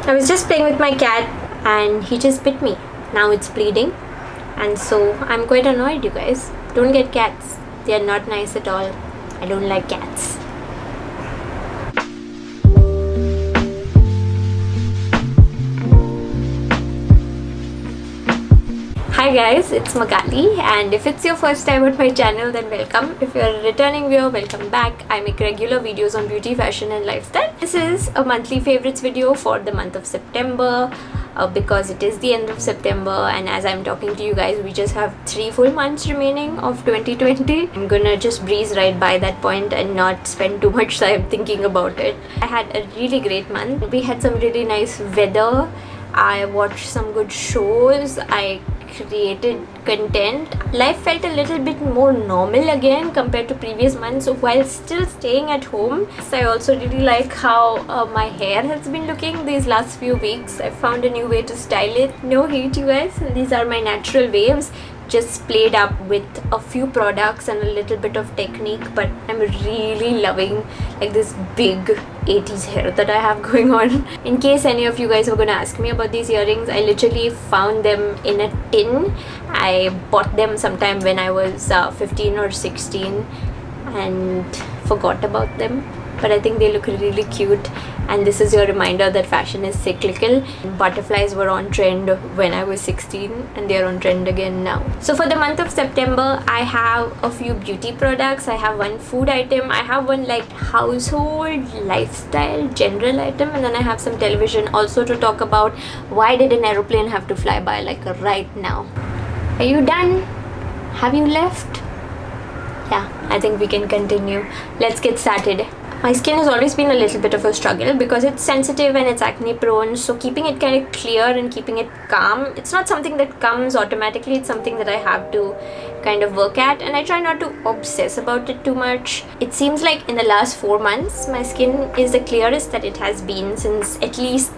I was just playing with my cat and he just bit me. Now it's bleeding, and so I'm quite annoyed, you guys. Don't get cats. They are not nice at all. I don't like cats. Hi guys, it's Magali, and if it's your first time on my channel, then welcome. If you're a returning viewer, welcome back. I make regular videos on beauty, fashion and lifestyle. This is a monthly favorites video for the month of September because it is the end of September, and as I'm talking to you guys, we just have 3 full months remaining of 2020. I'm gonna just breeze right by that point and not spend too much time thinking about it. I had a really great month. We had some really nice weather. I watched some good shows. I created content. Life felt a little bit more normal again compared to previous months while still staying at home. So I also really like how my hair has been looking these last few weeks. I found a new way to style it. No hate, you guys. These are my natural waves, just played up with a few products and a little bit of technique, but I'm really loving like this big 80s hair that I have going on. In case any of you guys were gonna ask me about these earrings, I literally found them in a tin. I bought them sometime when I was 15 or 16 and forgot about them, but I think they look really cute, and this is your reminder that fashion is cyclical. Butterflies were on trend when I was 16 and they're on trend again now. So for the month of September, I have a few beauty products, I have one food item, I have one like household lifestyle general item, and then I have some television also to talk about. Why did an aeroplane have to fly by like right now? Are you done? Have you left? Yeah, I think we can continue. Let's get started. My skin has always been a little bit of a struggle because it's sensitive and it's acne prone, so keeping it kind of clear and keeping it calm, it's not something that comes automatically. It's something that I have to kind of work at, and I try not to obsess about it too much. It seems like in the last 4 months my skin is the clearest that it has been since at least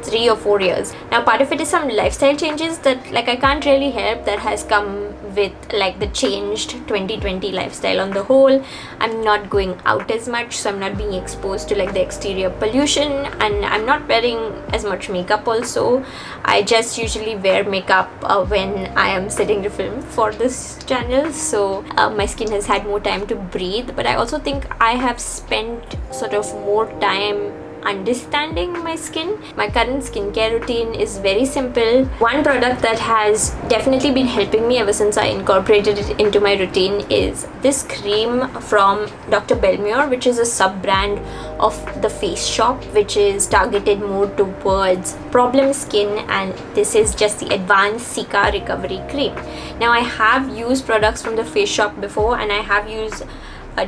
3 or 4 years. Now part of it is some lifestyle changes that like I can't really help, that has come with like the changed 2020 lifestyle on the whole. I'm not going out as much, so I'm not being exposed to like the exterior pollution, and I'm not wearing as much makeup also. I just usually wear makeup when I am sitting to film for this channel, so my skin has had more time to breathe. But I also think I have spent sort of more time understanding my skin. My current skincare routine is very simple. One product that has definitely been helping me ever since I incorporated it into my routine is this cream from Dr. Belmure, which is a sub-brand of the Face Shop, which is targeted more towards problem skin, and this is just the advanced Cica recovery cream. Now I have used products from the Face Shop before, and I have used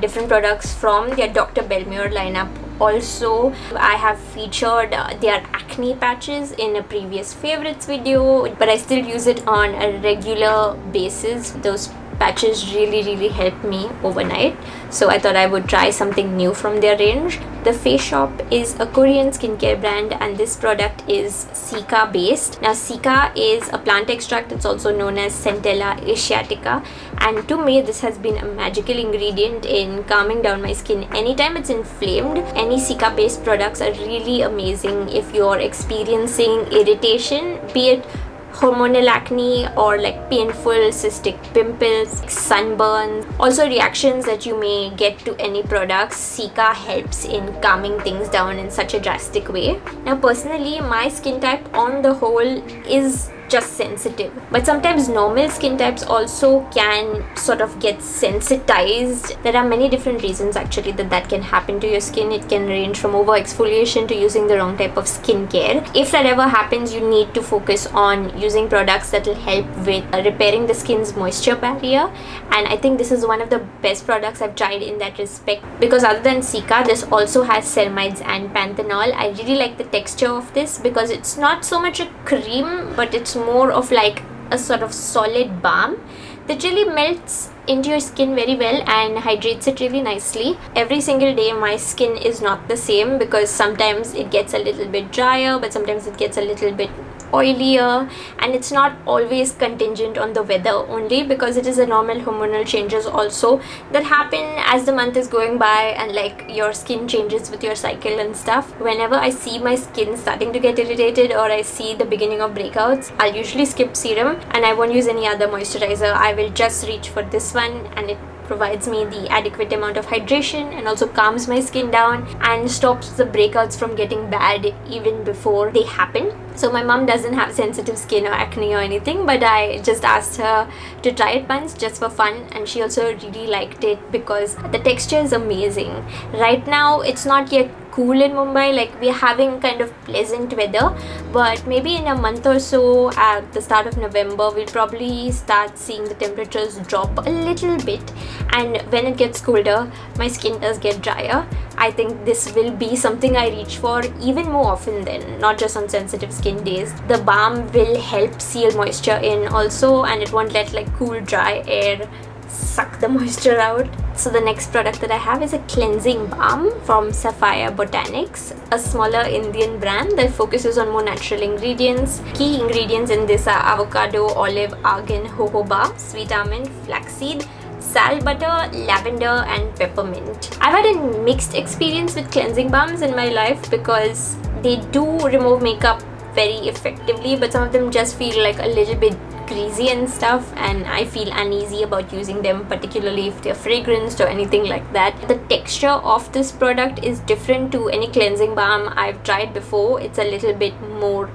different products from their Dr. Belmure lineup. Also, I have featured their acne patches in a previous favorites video, but I still use it on a regular basis. Those patches really helped me overnight, so I thought I would try something new from their range. The Face Shop is a Korean skincare brand, and this product is Cica based. Now Cica is a plant extract. It's also known as Centella asiatica, and to me this has been a magical ingredient in calming down my skin anytime it's inflamed. Any Cica based products are really amazing if you're experiencing irritation, be it hormonal acne or like painful cystic pimples, sunburns, also reactions that you may get to any products. Cica helps in calming things down in such a drastic way. Now personally, my skin type on the whole is just sensitive, but sometimes normal skin types also can sort of get sensitized. There are many different reasons actually that can happen to your skin. It can range from over exfoliation to using the wrong type of skincare. If that ever happens, you need to focus on using products that will help with repairing the skin's moisture barrier, and I think this is one of the best products I've tried in that respect, because other than Cica, this also has ceramides and panthenol. I really like the texture of this because it's not so much a cream, but it's more of like a sort of solid balm that really melts into your skin very well and hydrates it really nicely. Every single day my skin is not the same because sometimes it gets a little bit drier, but sometimes it gets a little bit oilier, and it's not always contingent on the weather only, because it is a normal hormonal changes also that happen as the month is going by, and like your skin changes with your cycle and stuff. Whenever I see my skin starting to get irritated or I see the beginning of breakouts, I'll usually skip serum and I won't use any other moisturizer. I will just reach for this one, and it provides me the adequate amount of hydration and also calms my skin down and stops the breakouts from getting bad even before they happen. So my mom doesn't have sensitive skin or acne or anything, but I just asked her to try it once just for fun, and she also really liked it because the texture is amazing. Right now it's not yet cool in Mumbai, like we're having kind of pleasant weather, but maybe in a month or so at the start of November we'll probably start seeing the temperatures drop a little bit, and when it gets colder my skin does get drier. I think this will be something I reach for even more often then, not just on sensitive skin days. The balm will help seal moisture in also, and it won't let like cool dry air suck the moisture out. So the next product that I have is a cleansing balm from Sapphire Botanics, a smaller Indian brand that focuses on more natural ingredients. Key ingredients in this are avocado, olive, argan, jojoba, sweet almond, flaxseed, sal butter, lavender and peppermint. I've had a mixed experience with cleansing balms in my life because they do remove makeup very effectively, but some of them just feel like a little bit greasy and stuff, and I feel uneasy about using them, particularly if they're fragranced or anything like that. The texture of this product is different to any cleansing balm I've tried before. It's a little bit more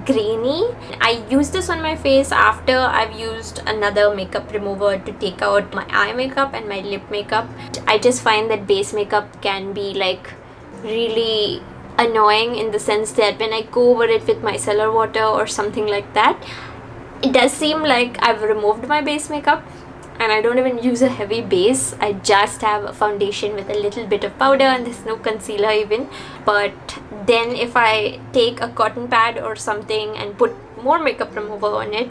grainy. I use this on my face after I've used another makeup remover to take out my eye makeup and my lip makeup. I just find that base makeup can be like really annoying in the sense that when I go over it with micellar water or something like that, it does seem like I've removed my base makeup, and I don't even use a heavy base. I just have a foundation with a little bit of powder and there's no concealer even. But then if I take a cotton pad or something and put more makeup remover on it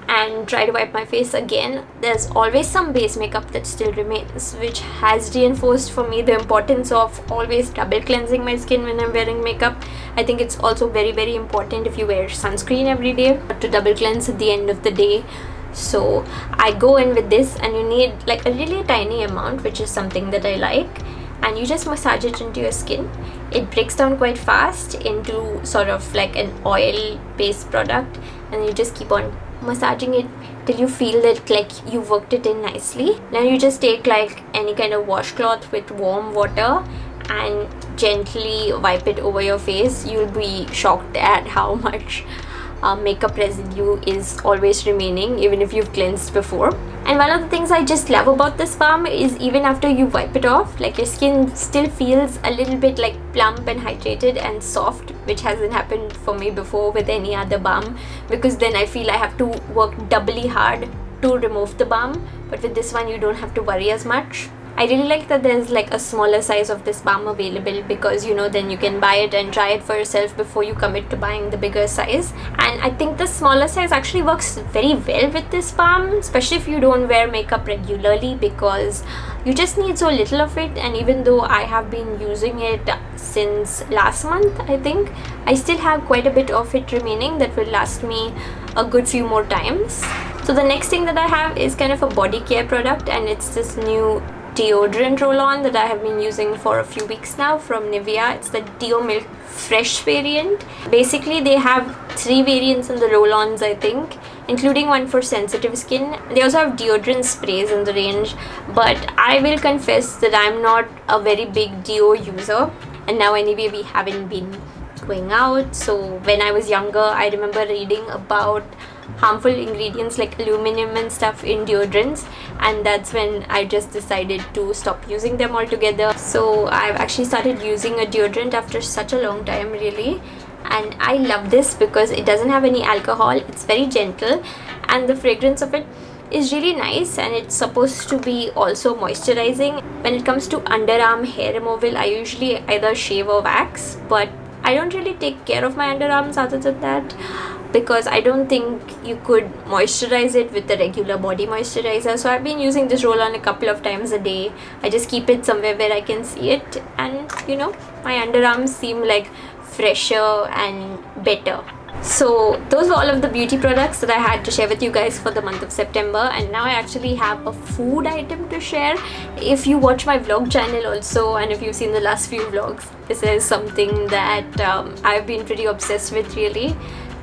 and try to wipe my face again, there's always some base makeup that still remains, which has reinforced for me the importance of always double cleansing my skin when I'm wearing makeup. I think it's also very important if you wear sunscreen every day to double cleanse at the end of the day. So I go in with this, and you need like a really tiny amount, which is something that I like, and you just massage it into your skin. It breaks down quite fast into sort of like an oil based product, and you just keep on massaging it till you feel that like you worked it in nicely. Now you just take like any kind of washcloth with warm water and gently wipe it over your face. You'll be shocked at how much makeup residue is always remaining even if you've cleansed before. And one of the things I just love about this balm is even after you wipe it off, like your skin still feels a little bit like plump and hydrated and soft, which hasn't happened for me before with any other balm, because then I feel I have to work doubly hard to remove the balm. But with this one you don't have to worry as much. I really like that there's like a smaller size of this balm available, because you know then you can buy it and try it for yourself before you commit to buying the bigger size. And I think the smaller size actually works very well with this balm, especially if you don't wear makeup regularly, because you just need so little of it. And even though I have been using it since last month, I think I still have quite a bit of it remaining that will last me a good few more times. So the next thing that I have is kind of a body care product, and it's this new deodorant roll-on that I have been using for a few weeks now from Nivea. It's the Deo Milk Fresh variant. Basically they have 3 variants in the roll-ons, I think, including one for sensitive skin. They also have deodorant sprays in the range, but I will confess that I'm not a very big deo user, and now anyway we haven't been going out. So when I was younger, I remember reading about harmful ingredients like aluminum and stuff in deodorants, and that's when I just decided to stop using them altogether. So I've actually started using a deodorant after such a long time, really, and I love this because it doesn't have any alcohol. It's very gentle, and the fragrance of it is really nice, and it's supposed to be also moisturizing. When it comes to underarm hair removal, I usually either shave or wax, but I don't really take care of my underarms other than that, because I don't think you could moisturize it with the regular body moisturizer. So I've been using this roll-on a couple of times a day. I just keep it somewhere where I can see it, and you know, my underarms seem like fresher and better. So those were all of the beauty products that I had to share with you guys for the month of September, and now I actually have a food item to share. If you watch my vlog channel also, and if you've seen the last few vlogs, this is something that I've been pretty obsessed with really.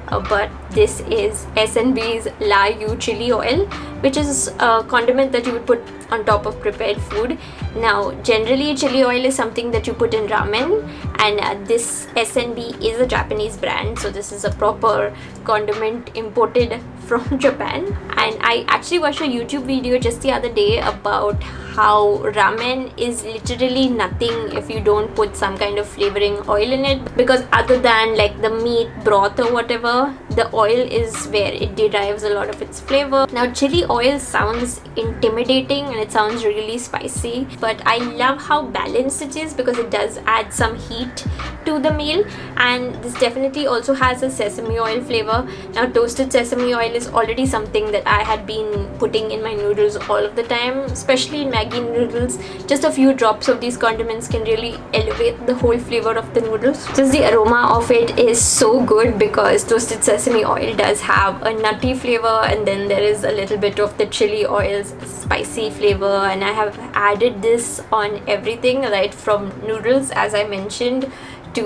But this is S&B's Layu chili oil, which is a condiment that you would put on top of prepared food. Now generally chili oil is something that you put in ramen, and this S&B is a Japanese brand, so this is a proper condiment imported from Japan. And I actually watched a YouTube video just the other day about how ramen is literally nothing if you don't put some kind of flavoring oil in it, because other than like the meat broth or whatever, the oil is where it derives a lot of its flavor. Now chili oil sounds intimidating and it sounds really spicy, but I love how balanced it is because it does add some heat to the meal. And this definitely also has a sesame oil flavor. Now toasted sesame oil is already something that I had been putting in my noodles all of the time, especially in Maggi noodles. Just a few drops of these condiments can really elevate the whole flavor of the noodles. Just the aroma of it is so good because toasted sesame oil does have a nutty flavor, and then there is a little bit of the chili oil's spicy flavor. And I have added this on everything, right from noodles, as I mentioned, to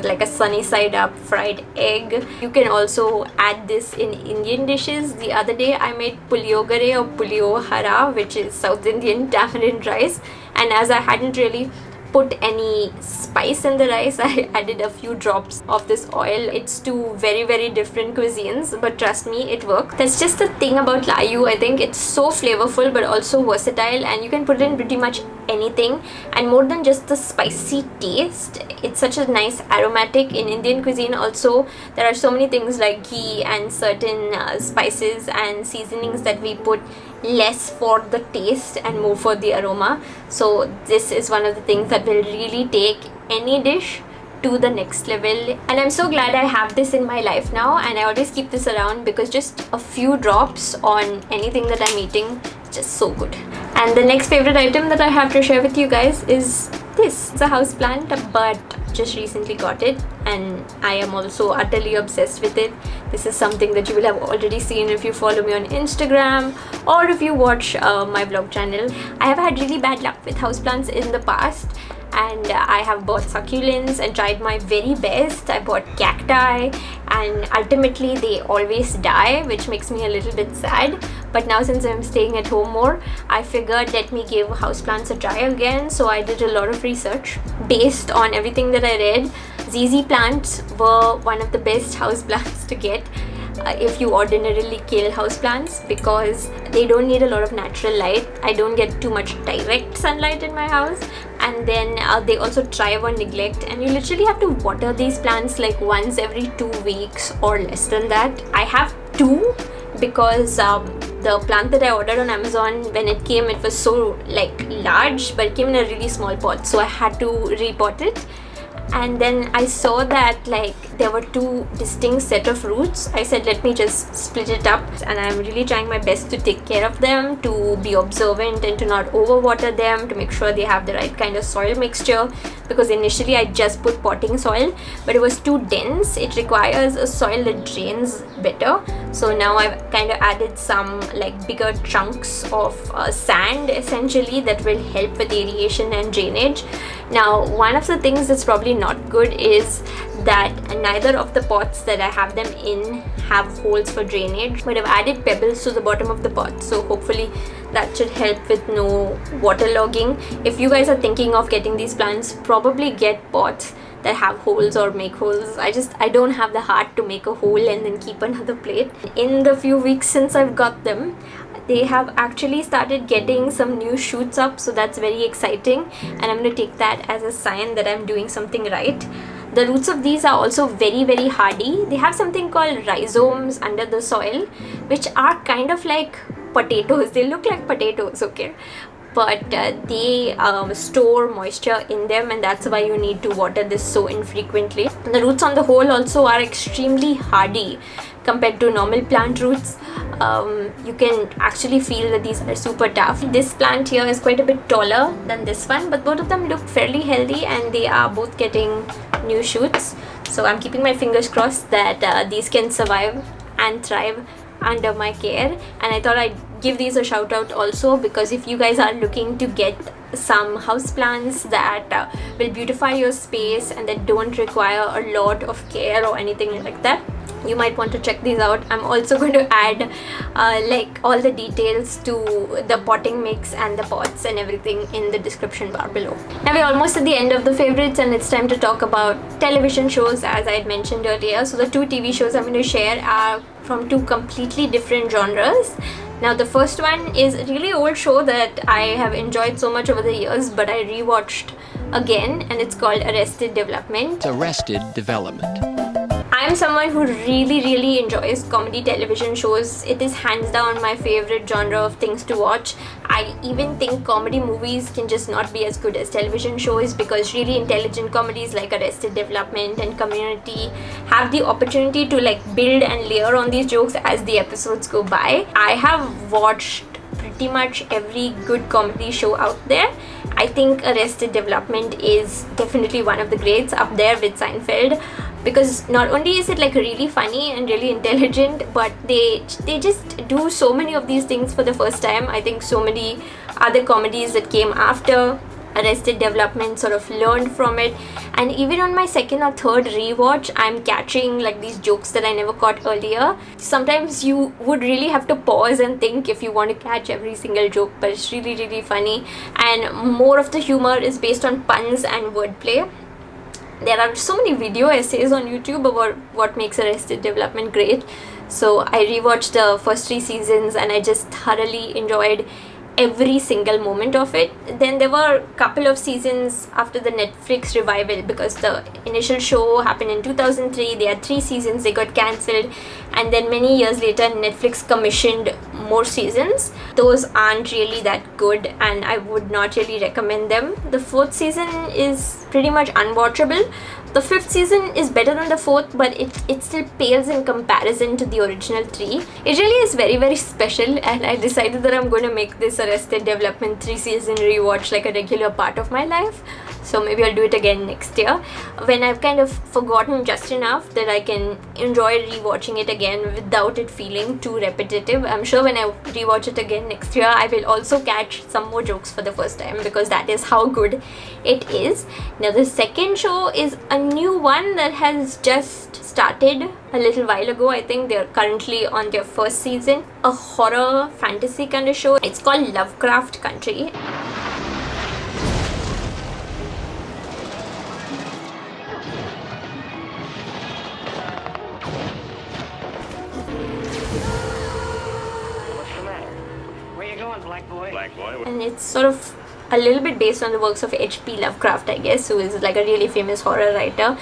like a sunny side up fried egg. You can also add this in Indian dishes. The other day I made puliyogare or puliohara, which is South Indian tamarind rice, and as I hadn't really put any spice in the rice, I added a few drops of this oil. It's two very different cuisines, but trust me, it works. That's just the thing about Layu. I think it's so flavorful but also versatile, and you can put it in pretty much anything. And more than just the spicy taste, it's such a nice aromatic. In Indian cuisine also, there are so many things like ghee and certain spices and seasonings that we put less for the taste and more for the aroma. So this is one of the things that will really take any dish to the next level. And I'm so glad I have this in my life now, and I always keep this around because just a few drops on anything that I'm eating, just so good. And the next favorite item that I have to share with you guys is this. It's a house plant, but just recently got it, and I am also utterly obsessed with it. This is something that you will have already seen if you follow me on Instagram or if you watch my vlog channel. I have had really bad luck with houseplants in the past, and I have bought succulents and tried my very best. I bought cacti, and ultimately they always die, which makes me a little bit sad. But now since I'm staying at home more, I figured let me give houseplants a try again. So I did a lot of research. Based on everything that I read, ZZ plants were one of the best houseplants to get if you ordinarily kill houseplants, because they don't need a lot of natural light. I don't get too much direct sunlight in my house, and then they also thrive on neglect, and you literally have to water these plants like once every 2 weeks or less than that. I have two because the plant that I ordered on Amazon, when it came, it was so like large, but it came in a really small pot, so I had to repot it. And then I saw that like there were two distinct set of roots. I said let me just split it up, and I'm really trying my best to take care of them, to be observant and to not overwater them, to make sure they have the right kind of soil mixture, because initially I just put potting soil but it was too dense. It requires a soil that drains better. So now I've kind of added some like bigger chunks of sand essentially that will help with aeration and drainage. Now one of the things that's probably not good is that neither of the pots that I have them in have holes for drainage, but I've added pebbles to the bottom of the pot, so hopefully that should help with no waterlogging. If you guys are thinking of getting these plants, probably get pots that have holes or make holes. I don't have the heart to make a hole and then keep another plate. In the few weeks since I've got them, they have actually started getting some new shoots up, so that's very exciting, and I'm going to take that as a sign that I'm doing something right. The roots of these are also very hardy. They have something called rhizomes under the soil, which are kind of like potatoes. They look like potatoes, okay, but they store moisture in them, and that's why you need to water this so infrequently. The roots on the whole also are extremely hardy compared to normal plant roots. You can actually feel that these are super tough. This plant here is quite a bit taller than this one, but both of them look fairly healthy and they are both getting new shoots. So I'm keeping my fingers crossed that these can survive and thrive under my care. And I thought I'd give these a shout out also, because if you guys are looking to get some houseplants that will beautify your space and that don't require a lot of care or anything like that, you might want to check these out. I'm also going to add like all the details to the potting mix and the pots and everything in the description bar below. Now we're almost at the end of the favorites, and it's time to talk about television shows, as I had mentioned earlier. So the two TV shows I'm going to share are from two completely different genres. Now the first one is a really old show that I have enjoyed so much over the years, but I rewatched again, and it's called Arrested Development. Arrested Development. I'm someone who really enjoys comedy television shows. It is hands down my favorite genre of things to watch. I even think comedy movies can just not be as good as television shows, because really intelligent comedies like Arrested Development and Community have the opportunity to like build and layer on these jokes as the episodes go by. I have watched pretty much every good comedy show out there. I think Arrested Development is definitely one of the greats, up there with Seinfeld, because not only is it like really funny and really intelligent, but they just do so many of these things for the first time. I think so many other comedies that came after Arrested Development sort of learned from it, and even on my second or third rewatch, I'm catching like these jokes that I never caught earlier. Sometimes you would really have to pause and think if you want to catch every single joke, but it's really funny, and more of the humor is based on puns and wordplay. There are so many video essays on YouTube about what makes Arrested Development great. So I rewatched the first 3 seasons and I just thoroughly enjoyed every single moment of it. Then there were a couple of seasons after the Netflix revival, because the initial show happened in 2003. They had 3 seasons, they got cancelled, and then many years later Netflix commissioned more seasons. Those aren't really that good and I would not really recommend them. The 4th season is pretty much unwatchable. The 5th season is better than the 4th, but it still pales in comparison to the original 3. It really is very special, and I decided that I'm going to make this Arrested Development 3 season rewatch like a regular part of my life. So maybe I'll do it again next year, when I've kind of forgotten just enough that I can enjoy rewatching it again without it feeling too repetitive. I'm sure when I rewatch it again next year, I will also catch some more jokes for the first time, because that is how good it is. Now the second show is a new one that has just started a little while ago. I think they're currently on their 1st season. A horror fantasy kind of show. It's called Lovecraft Country. Black boy. And it's sort of a little bit based on the works of H.P. Lovecraft, I guess, who is like a really famous horror writer.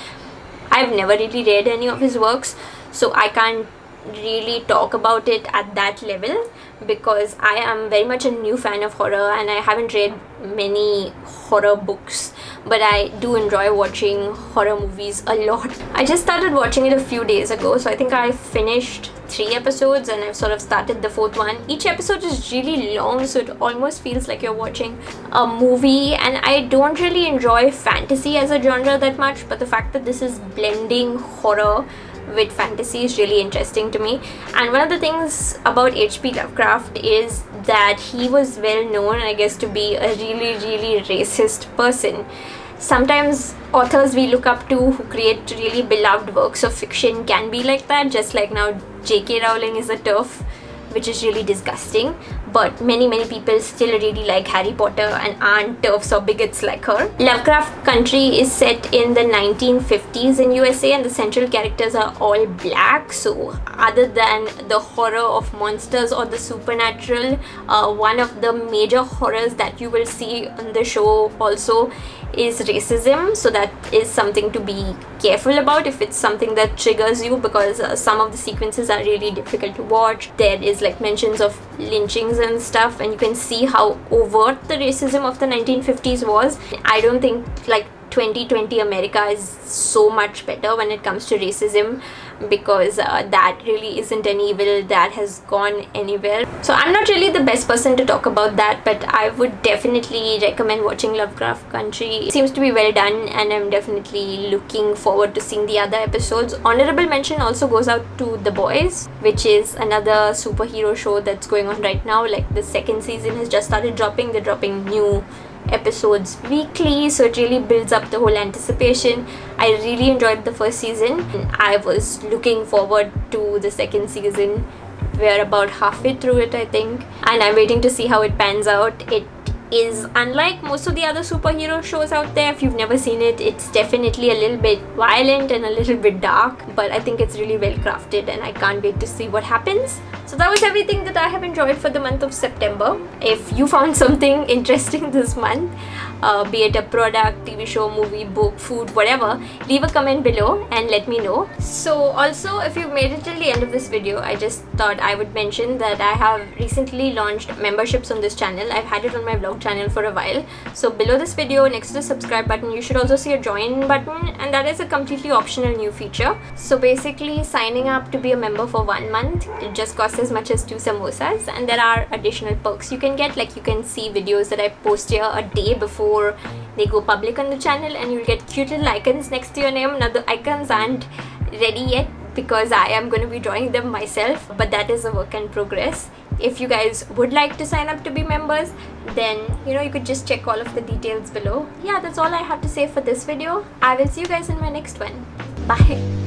I've never really read any of his works, so I can't really talk about it at that level, because I am very much a new fan of horror and I haven't read many horror books, but I do enjoy watching horror movies a lot. I just started watching it a few days ago, so I think I finished 3 episodes and I've sort of started the 4th one. Each episode is really long, so it almost feels like you're watching a movie, and I don't really enjoy fantasy as a genre that much, but the fact that this is blending horror with fantasy is really interesting to me. And one of the things about H.P. Lovecraft is that he was well known, I guess, to be a really racist person. Sometimes authors we look up to who create really beloved works of fiction can be like that, just like now J.K. Rowling is a TERF, which is really disgusting, but many people still really like Harry Potter and aren't TERFs or bigots like her. Lovecraft Country is set in the 1950s in USA, and the central characters are all black. So other than the horror of monsters or the supernatural, one of the major horrors that you will see on the show also is racism. So that is something to be careful about if it's something that triggers you, because some of the sequences are really difficult to watch. There is like mentions of lynchings and stuff, and you can see how overt the racism of the 1950s was. I don't think like 2020 America is so much better when it comes to racism, because that really isn't an evil that has gone anywhere. So I'm not really the best person to talk about that, but I would definitely recommend watching Lovecraft Country. It seems to be well done, and I'm definitely looking forward to seeing the other episodes. Honorable mention also goes out to The Boys, which is another superhero show that's going on right now. Like, the second season has just started dropping. They're dropping new episodes weekly, so it really builds up the whole anticipation. I really enjoyed the first season. I was looking forward to the second season. We're about halfway through it, I think, and I'm waiting to see how it pans out. It is unlike most of the other superhero shows out there. If you've never seen it, it's definitely a little bit violent and a little bit dark, but I think it's really well crafted, and I can't wait to see what happens. So that was everything that I have enjoyed for the month of September. If you found something interesting this month, be it a product, TV show, movie, book, food, whatever, leave a comment below and let me know. So also, if you've made it till the end of this video, I just thought I would mention that I have recently launched memberships on this channel. I've had it on my vlog channel for a while. So below this video, next to the subscribe button, you should also see a join button, and that is a completely optional new feature. So basically, signing up to be a member for 1 month, it just costs as much as 2 samosas, and there are additional perks you can get. Like, you can see videos that I post here a day before they go public on the channel, and you'll get cute little icons next to your name. Now, the icons aren't ready yet because I am going to be drawing them myself, but that is a work in progress. If you guys would like to sign up to be members, then you could just check all of the details below. Yeah, that's all I have to say for this video. I will see you guys in my next one. Bye.